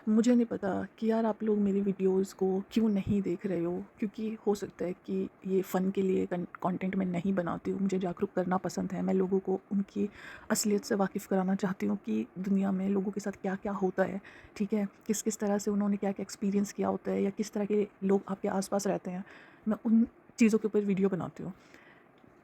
मुझे नहीं पता कि यार आप लोग मेरी वीडियोस को क्यों नहीं देख रहे हो, क्योंकि हो सकता है कि ये फ़न के लिए कंटेंट मैं नहीं बनाती हूँ। मुझे जागरूक करना पसंद है। मैं लोगों को उनकी असलियत से वाकिफ़ कराना चाहती हूँ कि दुनिया में लोगों के साथ क्या-क्या होता है, ठीक है? किस-किस तरह से उन्होंने क्या-क्या एक्सपीरियंस किया होता है या किस तरह के लोग आपके आस-पास रहते हैं। मैं उन चीज़ों के ऊपर वीडियो बनाती हूँ।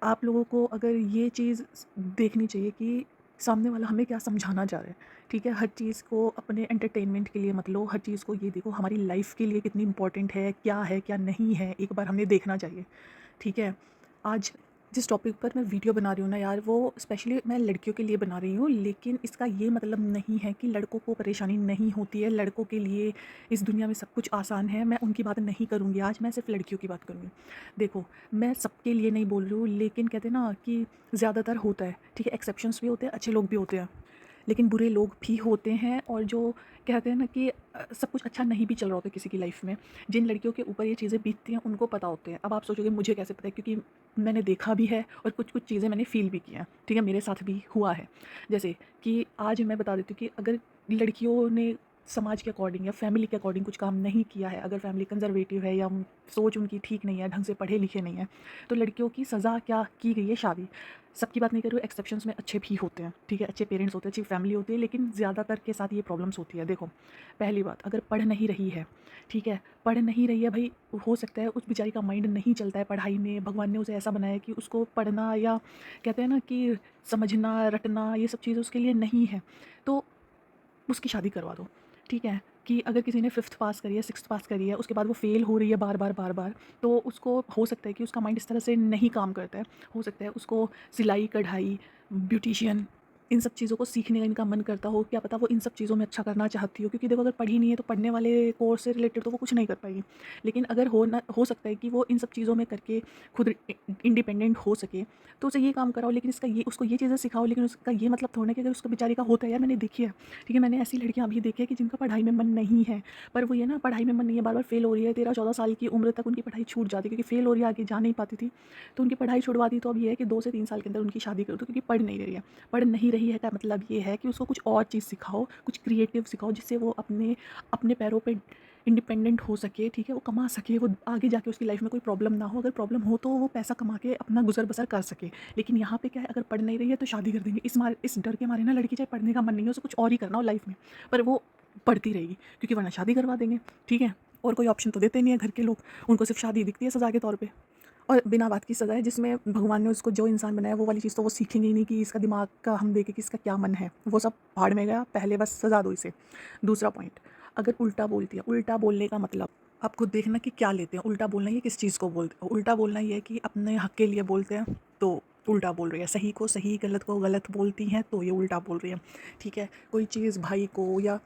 आप लोगों को अगर ये चीज़ देखनी चाहिए कि सामने वाला हमें क्या समझाना चाह रहा है, ठीक है? हर चीज़ को अपने एंटरटेनमेंट के लिए मत लो, हर चीज़ को ये देखो हमारी लाइफ़ के लिए कितनी इम्पोर्टेंट है, क्या नहीं है, एक बार हमें देखना चाहिए, ठीक है? आज जिस टॉपिक पर मैं वीडियो बना रही हूँ ना यार, वो स्पेशली मैं लड़कियों के लिए बना रही हूँ, लेकिन इसका ये मतलब नहीं है कि लड़कों को परेशानी नहीं होती है। लड़कों के लिए इस दुनिया में सब कुछ आसान है, मैं उनकी बात नहीं करूँगी, आज मैं सिर्फ़ लड़कियों की बात करूँगी। देखो, मैं सबके लिए नहीं बोल रही हूँ, लेकिन कहते हैं ना कि ज़्यादातर होता है, ठीक है? एक्सेप्शंस भी होते हैं, अच्छे लोग भी होते हैं। लेकिन बुरे लोग भी होते हैं और जो कहते हैं ना कि सब कुछ अच्छा नहीं भी चल रहा होता किसी की लाइफ में। जिन लड़कियों के ऊपर ये चीज़ें बीतती हैं उनको पता होते हैं। अब आप सोचोगे मुझे कैसे पता है, क्योंकि मैंने देखा भी है और कुछ-कुछ चीज़ें मैंने फ़ील भी की हैं, ठीक है? मेरे साथ भी हुआ है। जैसे कि आज मैं बता देती हूँ कि अगर लड़कियों ने समाज के अकॉर्डिंग या फैमिली के अकॉर्डिंग कुछ काम नहीं किया है, अगर फैमिली कंज़र्वेटिव है या सोच उनकी ठीक नहीं है, ढंग से पढ़े-लिखे नहीं हैं, तो लड़कियों की सज़ा क्या की गई है, शादी। सबकी बात नहीं कर रही हूँ, एक्सेप्शंस में अच्छे भी होते हैं, ठीक है? अच्छे पेरेंट्स होते हैं, अच्छी फैमिली होती है, लेकिन ज़्यादातर के साथ ये प्रॉब्लम्स होती है। देखो, पहली बात, अगर पढ़ नहीं रही है, ठीक है? पढ़ नहीं रही है भई, हो सकता है उस बेचारी का माइंड नहीं चलता है पढ़ाई में, भगवान ने उसे ऐसा बनाया है कि उसको पढ़ना या कहते हैं ना कि समझना, रटना, ये सब चीज़ें उसके लिए नहीं है। तो उसकी शादी करवा दो, ठीक है? कि अगर किसी ने 5th पास करी है, 6th पास करी है, उसके बाद वो फ़ेल हो रही है बार-बार, बार-बार, तो उसको हो सकता है कि उसका माइंड इस तरह से नहीं काम करता है। हो सकता है उसको सिलाई, कढ़ाई, ब्यूटीशियन, इन सब चीज़ों को सीखने का इनका मन करता हो, क्या पता वो इन सब चीज़ों में अच्छा करना चाहती हो, क्योंकि देखो अगर पढ़ी नहीं है तो पढ़ने वाले कोर्स से रिलेटेड तो वो कुछ नहीं कर पाएगी। लेकिन अगर हो सकता है कि वो इन सब चीज़ों में करके खुद इंडिपेंडेंट हो सके, तो उसे ये काम कराओ, लेकिन इसका ये उसको ये चीज़ें सिखाओ, लेकिन उसका ये मतलब थोड़ा ना कि अगर उसका बेचारी का होता है, यार मैंने देखी है, ठीक है? मैंने ऐसी लड़कियाँ भी देखी है कि जिनका पढ़ाई में मन नहीं है, पर वो ये ना पढ़ाई में मन नहीं है, बार-बार फ़ेल हो रही है, 13-14 साल की उम्र तक उनकी पढ़ाई छूट जाती है, क्योंकि फ़ेल हो रही है, आगे जा नहीं पाती थी, तो उनकी पढ़ाई छुड़वा दी। तो अब ये है कि 2 से 3 साल के अंदर उनकी शादी कर दो, क्योंकि पढ़ नहीं रही है। पढ़ नहीं रही है का मतलब ये है कि उसको कुछ और चीज़ सिखाओ, कुछ क्रिएटिव सिखाओ, जिससे वो अपने अपने पैरों पे इंडिपेंडेंट हो सके, ठीक है? वो कमा सके, वो आगे जाके उसकी लाइफ़ में कोई प्रॉब्लम ना हो, अगर प्रॉब्लम हो तो वो पैसा कमा के अपना गुज़र-बसर कर सके। लेकिन यहाँ पे क्या है, अगर पढ़ नहीं रही है तो शादी कर देंगे। इस डर के मारे ना लड़की चाहे पढ़ने का मन नहीं है, उसे कुछ और ही करना हो लाइफ़ में, पर वो पढ़ती रहेगी, क्योंकि वरना शादी करवा देंगे, ठीक है? और कोई ऑप्शन तो देते नहीं है घर के लोग, उनको सिर्फ़ शादी दिखती है सज़ा के तौर पे। और बिना बात की सज़ा है, जिसमें भगवान ने उसको जो इंसान बनाया वो वाली चीज़ तो वो सीखेंगे ही नहीं कि इसका दिमाग का हम देखें कि इसका क्या मन है। वो सब भाड़ में गया, पहले बस सज़ा दो इसे। दूसरा पॉइंट, अगर उल्टा बोलती है, उल्टा बोलने का मतलब आप खुद देखना कि क्या लेते हैं। उल्टा बोलना ये किस चीज़ को बोलते हैं? उल्टा बोलना ये है कि अपने हक के लिए बोलते हैं तो उल्टा बोल रही है, सही को सही, गलत को गलत बोलती हैं तो ये उल्टा बोल रही है, ठीक है? कोई चीज़ भाई को या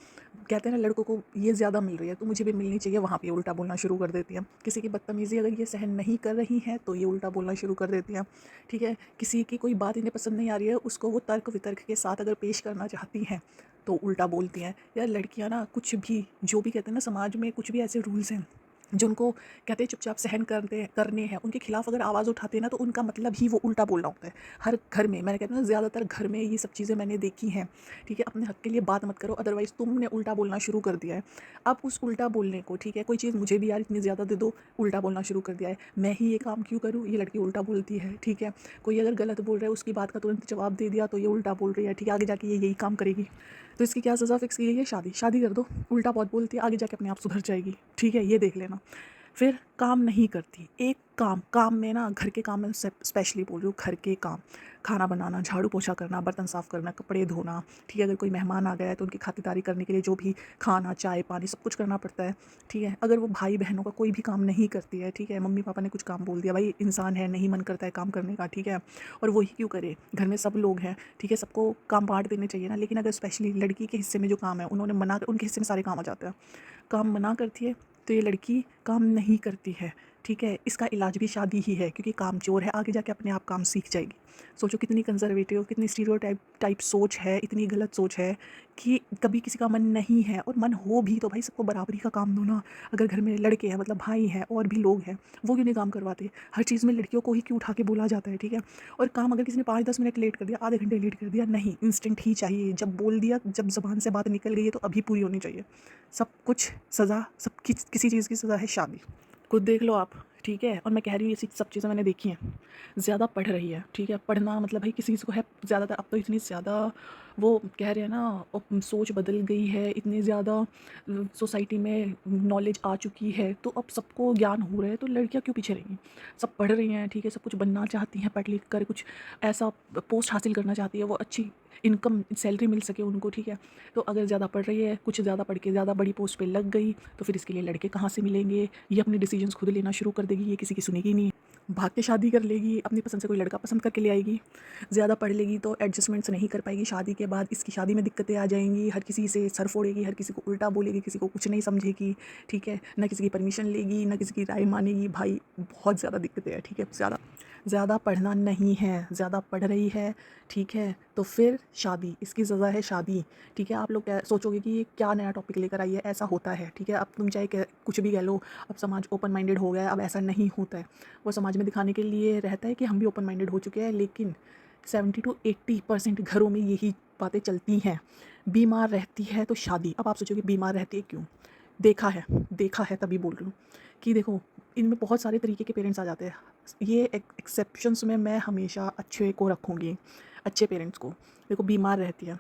कहते हैं ना लड़कों को ये ज़्यादा मिल रही है तो मुझे भी मिलनी चाहिए, वहाँ पे उल्टा बोलना शुरू कर देती हैं। किसी की बदतमीज़ी अगर ये सहन नहीं कर रही हैं तो ये उल्टा बोलना शुरू कर देती हैं, ठीक है? किसी की कोई बात इन्हें पसंद नहीं आ रही है, उसको वो तर्क वितर्क के साथ अगर पेश करना चाहती हैं तो उल्टा बोलती हैं। यार लड़कियाँ ना कुछ भी, जो भी कहते हैं ना समाज में कुछ भी ऐसे रूल्स हैं जो उनको कहते हैं चुपचाप सहन करने हैं, उनके खिलाफ अगर आवाज़ उठाते हैं ना तो उनका मतलब ही वो उल्टा बोलना होता है। हर घर में, मैंने कहती हूँ ना, ज़्यादातर घर में ये सब चीज़ें मैंने देखी हैं, ठीक है? अपने हक के लिए बात मत करो, अदरवाइज़ तुमने उल्टा बोलना शुरू कर दिया है। अब उस उल्टा बोलने को, ठीक है, कोई चीज़ मुझे भी यार इतनी ज़्यादा दे दो, उल्टा बोलना शुरू कर दिया है। मैं ही ये काम क्यों करूँ, ये लड़की उल्टा बोलती है, ठीक है? कोई अगर गलत बोल रहा है उसकी बात का तुरंत जवाब दे दिया तो ये उल्टा बोल रही है, ठीक है? आगे जाके ये यही काम करेगी। तो इसकी क्या सज़ा फ़िक्स की गई है? शादी। शादी कर दो, उल्टा बहुत बोलती है, आगे जाके अपने आप सुधर जाएगी, ठीक है? ये देख लेना। फिर काम नहीं करती, एक काम में ना, घर के काम में स्पेशली बोल रही हूँ, घर के काम, खाना बनाना, झाड़ू पोछा करना, बर्तन साफ़ करना, कपड़े धोना, ठीक है? अगर कोई मेहमान आ गया है तो उनकी खातिरदारी करने के लिए जो भी खाना, चाय, पानी सब कुछ करना पड़ता है, ठीक है? अगर वो भाई-बहनों का कोई भी काम नहीं करती है, ठीक है? मम्मी-पापा ने कुछ काम बोल दिया, भाई इंसान है, नहीं मन करता है काम करने का, ठीक है? और वो ही क्यों करे? घर में सब लोग हैं, ठीक है? सबको काम बाँट देने चाहिए ना, लेकिन अगर स्पेशली लड़की के हिस्से में जो काम है, उन्होंने मना, उनके हिस्से में सारे काम आ जाते हैं। काम मना करती है तो ये लड़की काम नहीं करती है, ठीक है, इसका इलाज भी शादी ही है, क्योंकि कामचोर है, आगे जाके अपने आप काम सीख जाएगी। सोचो कितनी कंज़र्वेटिव, कितनी स्टीरियोटाइप टाइप सोच है, इतनी गलत सोच है कि कभी किसी का मन नहीं है, और मन हो भी तो भाई सबको बराबरी का काम दो ना। अगर घर में लड़के हैं, मतलब भाई हैं और भी लोग हैं, वो क्यों नहीं काम करवाते? हर चीज़ में लड़कियों को ही क्यों उठा के बोला जाता है, ठीक है? और काम अगर किसी ने 5-10 मिनट लेट कर दिया, आधे घंटे लेट कर दिया, नहीं, इंस्टेंट ही चाहिए। जब बोल दिया, जब ज़बान से बात निकल गई है तो अभी पूरी होनी चाहिए। सब कुछ सज़ा, सब किसी चीज़ की सज़ा है शादी। खुद देख लो आप, ठीक है? और मैं कह रही हूँ ये सब चीज़ें मैंने देखी हैं। ज़्यादा पढ़ रही है, ठीक है? पढ़ना मतलब भाई किसी को है ज़्यादातर, अब तो इतनी ज़्यादा वो कह रहे हैं ना, सोच बदल गई है, इतनी ज़्यादा सोसाइटी में नॉलेज आ चुकी है, तो अब सबको ज्ञान हो रहा है, तो लड़कियाँ क्यों पीछे रहेंगी? सब पढ़ रही हैं, ठीक है? सब कुछ बनना चाहती हैं, पढ़ लिख कर कुछ ऐसा पोस्ट हासिल करना चाहती है, वो अच्छी इनकम सैलरी मिल सके उनको, ठीक है? तो अगर ज़्यादा पढ़ रही है, कुछ ज़्यादा पढ़ के ज़्यादा बड़ी पोस्ट पे लग गई, तो फिर इसके लिए लड़के कहाँ से मिलेंगे? ये अपने डिसीजंस खुद लेना शुरू कर देगी, ये किसी की सुनेगी नहीं। भाग के शादी कर लेगी, अपनी पसंद से कोई लड़का पसंद करके ले आएगी। ज़्यादा पढ़ लेगी तो एडजस्टमेंट्स नहीं कर पाएगी, शादी के बाद इसकी शादी में दिक्कतें आ जाएँगी, हर किसी से सर फोड़ेगी, हर किसी को उल्टा बोलेगी, किसी को कुछ नहीं समझेगी, ठीक है? ना किसी की परमिशन लेगी, ना किसी की राय मानेगी, भाई बहुत ज़्यादा दिक्कतें हैं, ठीक है? ज़्यादा ज़्यादा पढ़ना नहीं है, ज़्यादा पढ़ रही है, ठीक है? तो फिर शादी, इसकी सज़ा है शादी, ठीक है? आप लोग क्या सोचोगे कि ये क्या नया टॉपिक लेकर आई है, ऐसा होता है, ठीक है? अब तुम चाहे कुछ भी कह लो, अब समाज ओपन माइंडेड हो गया है, अब ऐसा नहीं होता है। वो समाज में दिखाने के लिए रहता है कि हम भी ओपन माइंडेड हो चुके हैं, लेकिन 70 टू 80% घरों में यही बातें चलती हैं। बीमार रहती है तो शादी। अब आप सोचोगे बीमार रहती है क्यों? देखा है तभी बोल रही हूँ कि देखो, इनमें बहुत सारे तरीके के पेरेंट्स आ जाते हैं। ये एक्सेप्शंस में मैं हमेशा अच्छे को रखूँगी, अच्छे पेरेंट्स को। देखो बीमार रहती है,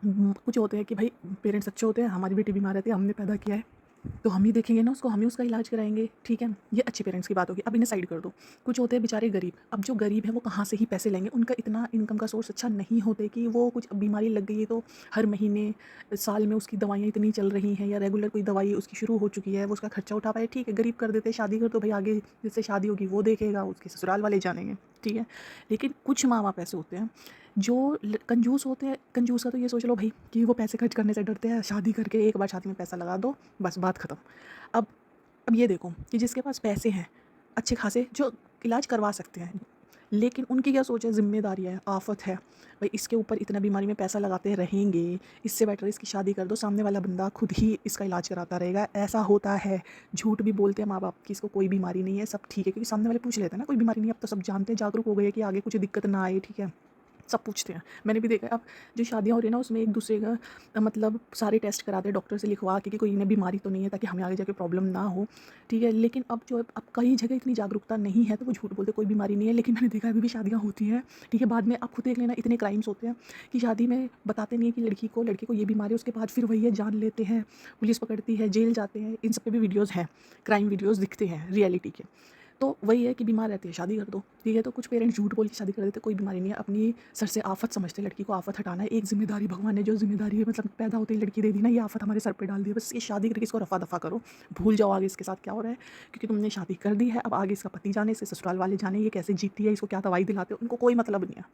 कुछ होते हैं कि भाई पेरेंट्स अच्छे होते हैं, हमारी बेटी बीमार रहती है, हमने पैदा किया है, तो हम ही देखेंगे ना उसको, हम ही उसका इलाज कराएँगे, ठीक है? ये अच्छे पेरेंट्स की बात होगी। अब इन्हें साइड कर दो। कुछ होते हैं बेचारे गरीब। अब जो गरीब हैं वो कहाँ से ही पैसे लेंगे? उनका इतना इनकम का सोर्स अच्छा नहीं होता है कि वो कुछ बीमारी लग गई है तो हर महीने, साल में उसकी दवाइयाँ इतनी चल रही हैं, या रेगुलर कोई दवाई उसकी शुरू हो चुकी है, वो उसका खर्चा उठा पाए, ठीक है, गरीब कर देते हैं, शादी कर दो भाई, आगे जिससे शादी होगी वो देखेगा, उसके ससुराल वाले जानेंगे, ठीक है? लेकिन कुछ माँ-बाप ऐसे होते हैं जो कंजूस होते हैं। कंजूस का तो ये सोच लो भाई कि वो पैसे खर्च करने से डरते हैं, शादी करके एक बार शादी में पैसा लगा दो, बस बात ख़त्म। अब अब ये देखो कि जिसके पास पैसे हैं अच्छे खासे, जो इलाज करवा सकते हैं, लेकिन उनकी क्या सोच है, ज़िम्मेदारी है, आफ़त है, भाई इसके ऊपर इतना बीमारी में पैसा लगाते रहेंगे, इससे बेटर इसकी शादी कर दो, सामने वाला बंदा खुद ही इसका इलाज कराता रहेगा। ऐसा होता है। झूठ भी बोलते हैं माँ-बाप कि इसको कोई बीमारी नहीं है, सब ठीक है, क्योंकि सामने वाले पूछ लेते हैं ना, कोई बीमारी नहीं है, अब तो सब जानते हैं, जागरूक हो गए हैं कि आगे कुछ दिक्कत ना आए, ठीक है? सब पूछते हैं। मैंने भी देखा है, अब जो शादियाँ हो रही हैं ना, उसमें एक-दूसरे का मतलब सारे टेस्ट कराते हैं डॉक्टर से लिखवा के कि कोई इन्हें बीमारी तो नहीं है, ताकि हमें आगे जाके प्रॉब्लम ना हो, ठीक है? लेकिन अब जो है, अब कई जगह इतनी जागरूकता नहीं है, तो वो झूठ बोलते हैं कोई बीमारी नहीं है, लेकिन मैंने देखा है अभी भी शादियाँ होती हैं, ठीक है? बाद में आप खुद देख लेना, इतने क्राइम्स होते हैं कि शादी में बताते नहीं है कि लड़के को ये बीमारी है, उसके बाद फिर वही है, जान लेते हैं, पुलिस पकड़ती है, जेल जाते हैं। इन सब पे भी वीडियोज़ हैं, क्राइम वीडियोज़ दिखते हैं रियलिटी के। तो वही है कि बीमार रहती है, शादी कर दो, ठीक है? तो कुछ पेरेंट्स झूठ बोल के शादी कर देते हैं, कोई बीमारी नहीं है, अपनी सर से आफ़त समझते हैं, लड़की को आफ़त हटाना है, एक ज़िम्मेदारी भगवान ने जो ज़िम्मेदारी मतलब पैदा होते ही लड़की दे दी ना, ये आफ़त हमारे सर पे डाल दी है, बस ये शादी करके इसको रफ़ा-दफ़ा करो, भूल जाओ आगे इसके साथ क्या हो रहा है, क्योंकि तुमने शादी कर दी है, अब आगे इसका पति जाने, इसके ससुराल वाले जाने, ये कैसे जीती है, इसको क्या दवाई दिलाते हो, उनको कोई मतलब नहीं है।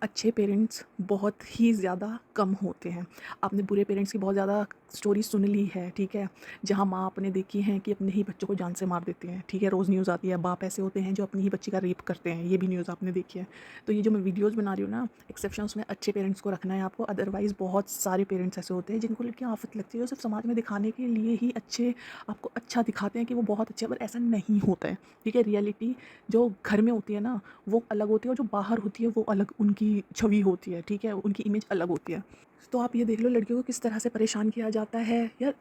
अच्छे पेरेंट्स बहुत ही ज़्यादा कम होते हैं। आपने बुरे पेरेंट्स की बहुत ज़्यादा स्टोरी सुन ली है, ठीक है? जहाँ माँ आपने देखी हैं कि अपने ही बच्चों को जान से मार देती हैं, ठीक है? रोज़ न्यूज़ आती है, बाप ऐसे होते हैं जो अपनी ही बच्ची का रेप करते हैं, ये भी न्यूज़ आपने देखी है। तो ये जो मैं वीडियोज़ बना रही हूँ ना, एक्सेप्शंस में अच्छे पेरेंट्स को रखना है आपको, अदरवाइज़ बहुत सारे पेरेंट्स ऐसे होते हैं जिनको लड़कियाँ आफ़त लगती है, वो सिर्फ़ समाज में दिखाने के लिए ही अच्छे, आपको अच्छा दिखाते हैं कि वो बहुत अच्छे हैं, पर ऐसा नहीं होता है, ठीक है? रियलिटी जो घर में होती है ना, वो अलग होती है, और जो बाहर होती है वो अलग उनकी छवि होती है, ठीक है? उनकी इमेज अलग होती है। तो आप ये देख लो लड़कियों को किस तरह से परेशान किया जाता है। यार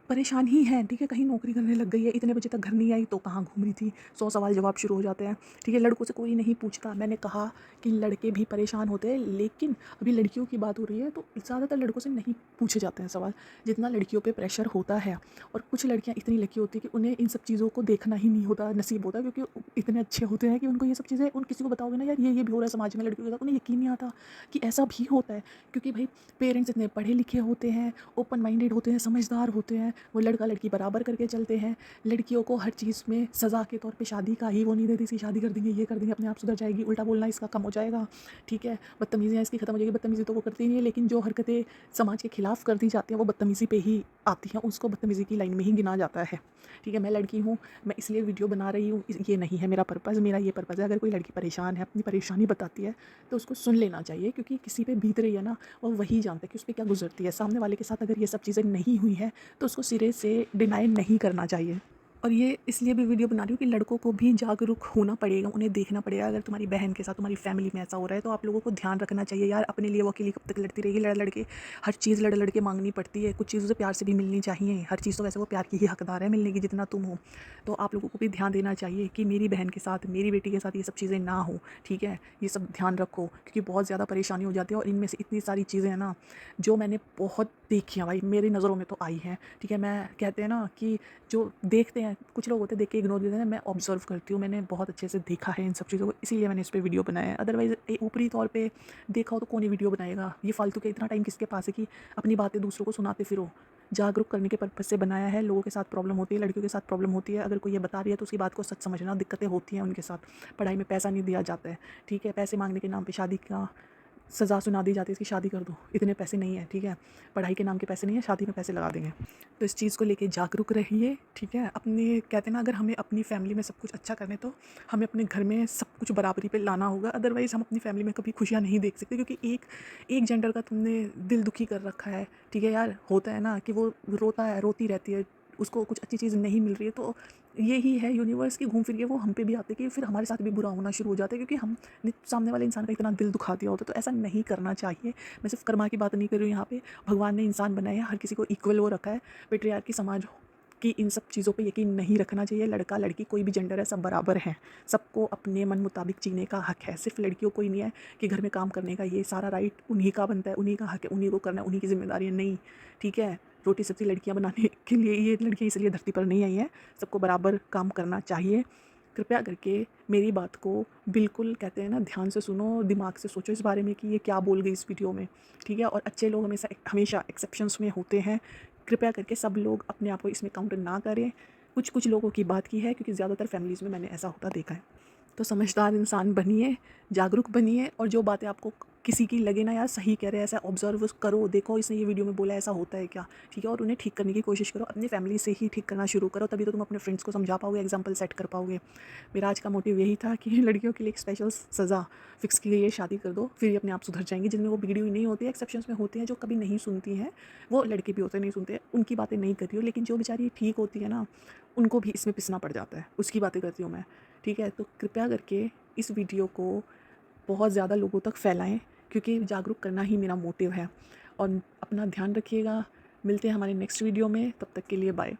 परेशान ही हैं, ठीक है? कहीं नौकरी करने लग गई है, इतने बजे तक घर नहीं आई तो कहाँ घूम रही थी? 100 सवाल जवाब शुरू हो जाते हैं, ठीक है? लड़कों से कोई नहीं पूछता। मैंने कहा कि लड़के भी परेशान होते हैं, लेकिन अभी लड़कियों की बात हो रही है तो ज़्यादातर लड़कों से नहीं पूछे जाते हैं सवाल, जितना लड़कियों पे प्रेशर होता है। और कुछ लड़कियाँ इतनी लकी होती हैं कि उन्हें इन सब चीज़ों को देखना ही नहीं होता, नसीब होता है, क्योंकि इतने अच्छे होते हैं कि उनको ये सब चीज़ें, उन किसी को बताओगे ना यार ये भी हो रहा है समाज में लड़कियों के साथ, उन्हें यकीन नहीं आता कि ऐसा भी होता है। क्योंकि भाई पेरेंट्स इतने पढ़े लिखे होते हैं, ओपन माइंडेड होते हैं, समझदार होते हैं, वो लड़का लड़की बराबर करके चलते हैं। लड़कियों को हर चीज़ में सज़ा के तौर पे शादी का ही वो नहीं देती, इसकी शादी कर देंगे, ये कर देंगे, अपने आप सुधर जाएगी, उल्टा बोलना इसका कम हो जाएगा, ठीक है, बदतमीज़ियाँ इसकी खत्म हो जाएगी। बदतमीज़ी तो वो करती ही नहीं है, लेकिन जो हरकतें समाज के खिलाफ कर दी जाती हैं वो बदतमीज़ी पे ही आती हैं, उसको बदतमीज़ी की लाइन में ही गिना जाता है, ठीक है। मैं लड़की हूँ, मैं इसलिए वीडियो बना रही हूँ, ये नहीं है मेरा पर्पज़। मेरा ये पर्पज़ है, अगर कोई लड़की परेशान है, अपनी परेशानी बताती है तो उसको सुन लेना चाहिए, क्योंकि किसी पे बीत रही है ना, और वही जानता है कि उस पे क्या गुजरती है। सामने वाले के साथ अगर ये सब चीज़ें नहीं हुई हैं तो उसको सिरे से डिनाई नहीं करना चाहिए। और ये इसलिए भी वीडियो बना रही हूँ कि लड़कों को भी जागरूक होना पड़ेगा, उन्हें देखना पड़ेगा। अगर तुम्हारी बहन के साथ, तुम्हारी फैमिली में ऐसा हो रहा है तो आप लोगों को ध्यान रखना चाहिए यार। अपने लिए वो अकेली कब तक लड़ती रहेगी, लड़ लड़ के हर चीज़ लड़ लड़ के मांगनी पड़ती है। कुछ चीज़ों से प्यार से भी मिलनी चाहिए। हर चीज़ तो वैसे वो प्यार की ही हकदार है मिलने की, जितना तुम हो। तो आप लोगों को भी ध्यान देना चाहिए कि मेरी बहन के साथ, मेरी बेटी के साथ ये सब चीज़ें ना हो, ठीक है। ये सब ध्यान रखो, क्योंकि बहुत ज़्यादा परेशानी हो जाती है। और इनमें से इतनी सारी चीज़ें हैं ना जो मैंने बहुत देखी हैं भाई, मेरी नज़रों में तो आई हैं, ठीक है। मैं कहते हैं ना कि जो देखते हैं, कुछ लोग होते हैं देख के इग्नोर देते हैं, मैं ऑब्जर्व करती हूँ, मैंने बहुत अच्छे से देखा है इन सब चीज़ों को, इसीलिए मैंने इस पे वीडियो बनाया है। अदरवाइज़ ऊपरी तौर पे देखा हो तो कौन ही वीडियो बनाएगा। ये फालतू के इतना टाइम किसके पास है कि अपनी बातें दूसरों को सुनाते फिरो। जागरूक करने के पर्पज़ से बनाया है। लोगों के साथ प्रॉब्लम होती है, लड़कियों के साथ प्रॉब्लम होती है, अगर कोई ये बता रही है तो उसकी बात को सच समझना। दिक्कतें होती हैं उनके साथ, पढ़ाई में पैसा नहीं दिया जाता है, ठीक है, पैसे मांगने के नाम पे शादी का सज़ा सुना दी जाती है, इसकी शादी कर दो, इतने पैसे नहीं है, ठीक है, पढ़ाई के नाम के पैसे नहीं है, शादी में पैसे लगा देंगे। तो इस चीज़ को लेके जागरूक रहिए, ठीक है। अपने कहते हैं ना, अगर हमें अपनी फैमिली में सब कुछ अच्छा करना है तो हमें अपने घर में सब कुछ बराबरी पे लाना होगा। अदरवाइज़ हम अपनी फैमिली में कभी खुशियाँ नहीं देख सकते, क्योंकि एक जेंडर का तुमने दिल दुखी कर रखा है, ठीक है यार। होता है ना कि वो रोता है, रोती रहती है, उसको कुछ अच्छी चीज़ नहीं मिल रही है, तो यही है यूनिवर्स की घूम फिर के वो हम पे भी आते कि फिर हमारे साथ भी बुरा होना शुरू हो जाता है, क्योंकि हमने सामने वाले इंसान का इतना दिल दुखा दिया होता है। तो ऐसा नहीं करना चाहिए। मैं सिर्फ कर्मा की बात नहीं कर रही हूँ यहाँ पे, भगवान ने इंसान बनाया है, हर किसी को इक्वल वो रखा है। पेट्रियार्की समाज कि इन सब चीज़ों पे यकीन नहीं रखना चाहिए। लड़का लड़की कोई भी जेंडर है, सब बराबर हैं, सबको अपने मन मुताबिक जीने का हक है। सिर्फ लड़कियों को ही नहीं है कि घर में काम करने का, ये सारा राइट उन्हीं का बनता है, उन्हीं का हक है, उन्हीं को करना है, उन्हीं की जिम्मेदारी है। नहीं, ठीक है, रोटी सब्ज़ी लड़कियाँ बनाने के लिए ये लड़कियाँ इसलिए धरती पर नहीं आई हैं। सबको बराबर काम करना चाहिए। कृपया करके मेरी बात को बिल्कुल कहते हैं ना ध्यान से सुनो, दिमाग से सोचो इस बारे में कि ये क्या बोल गई इस वीडियो में, ठीक है। और अच्छे लोग हमेशा हमेशा एक्सेप्शंस में होते हैं। कृपया करके सब लोग अपने आप को इसमें काउंट ना करें। कुछ कुछ लोगों की बात की है, क्योंकि ज़्यादातर फैमिलीज़ में मैंने ऐसा होता देखा है। तो समझदार इंसान बनिए, जागरूक बनिए, और जो बातें आपको किसी की लगे ना यार सही कह रहे हैं, ऐसा ऑब्जर्व करो, देखो इसने ये वीडियो में बोला ऐसा होता है क्या, ठीक है, और उन्हें ठीक करने की कोशिश करो। अपनी फैमिली से ही ठीक करना शुरू करो, तभी तो तुम अपने फ्रेंड्स को समझा पाओगे, एग्जाम्पल सेट कर पाओगे। मेरा आज का मोटिव यही था कि लड़कियों के लिए एक स्पेशल सज़ा फिक्स की गई है, शादी कर दो, फिर ये अपने आप सुधर जाएंगी। जिनमें वो बिगड़ी हुई नहीं होती है, एक्सेप्शंस में होती हैं, जो कभी नहीं सुनती हैं, वो लड़के भी होते नहीं सुनते, उनकी बातें नहीं कर रही हूँ। लेकिन जो बेचारी ठीक होती है ना, उनको भी इसमें पिसना पड़ जाता है, उसकी बातें करती हूँ मैं, ठीक है। तो कृपया करके इस वीडियो को बहुत ज़्यादा लोगों तक फैलाएं, क्योंकि जागरूक करना ही मेरा मोटिव है। और अपना ध्यान रखिएगा। मिलते हैं हमारे नेक्स्ट वीडियो में, तब तक के लिए बाय।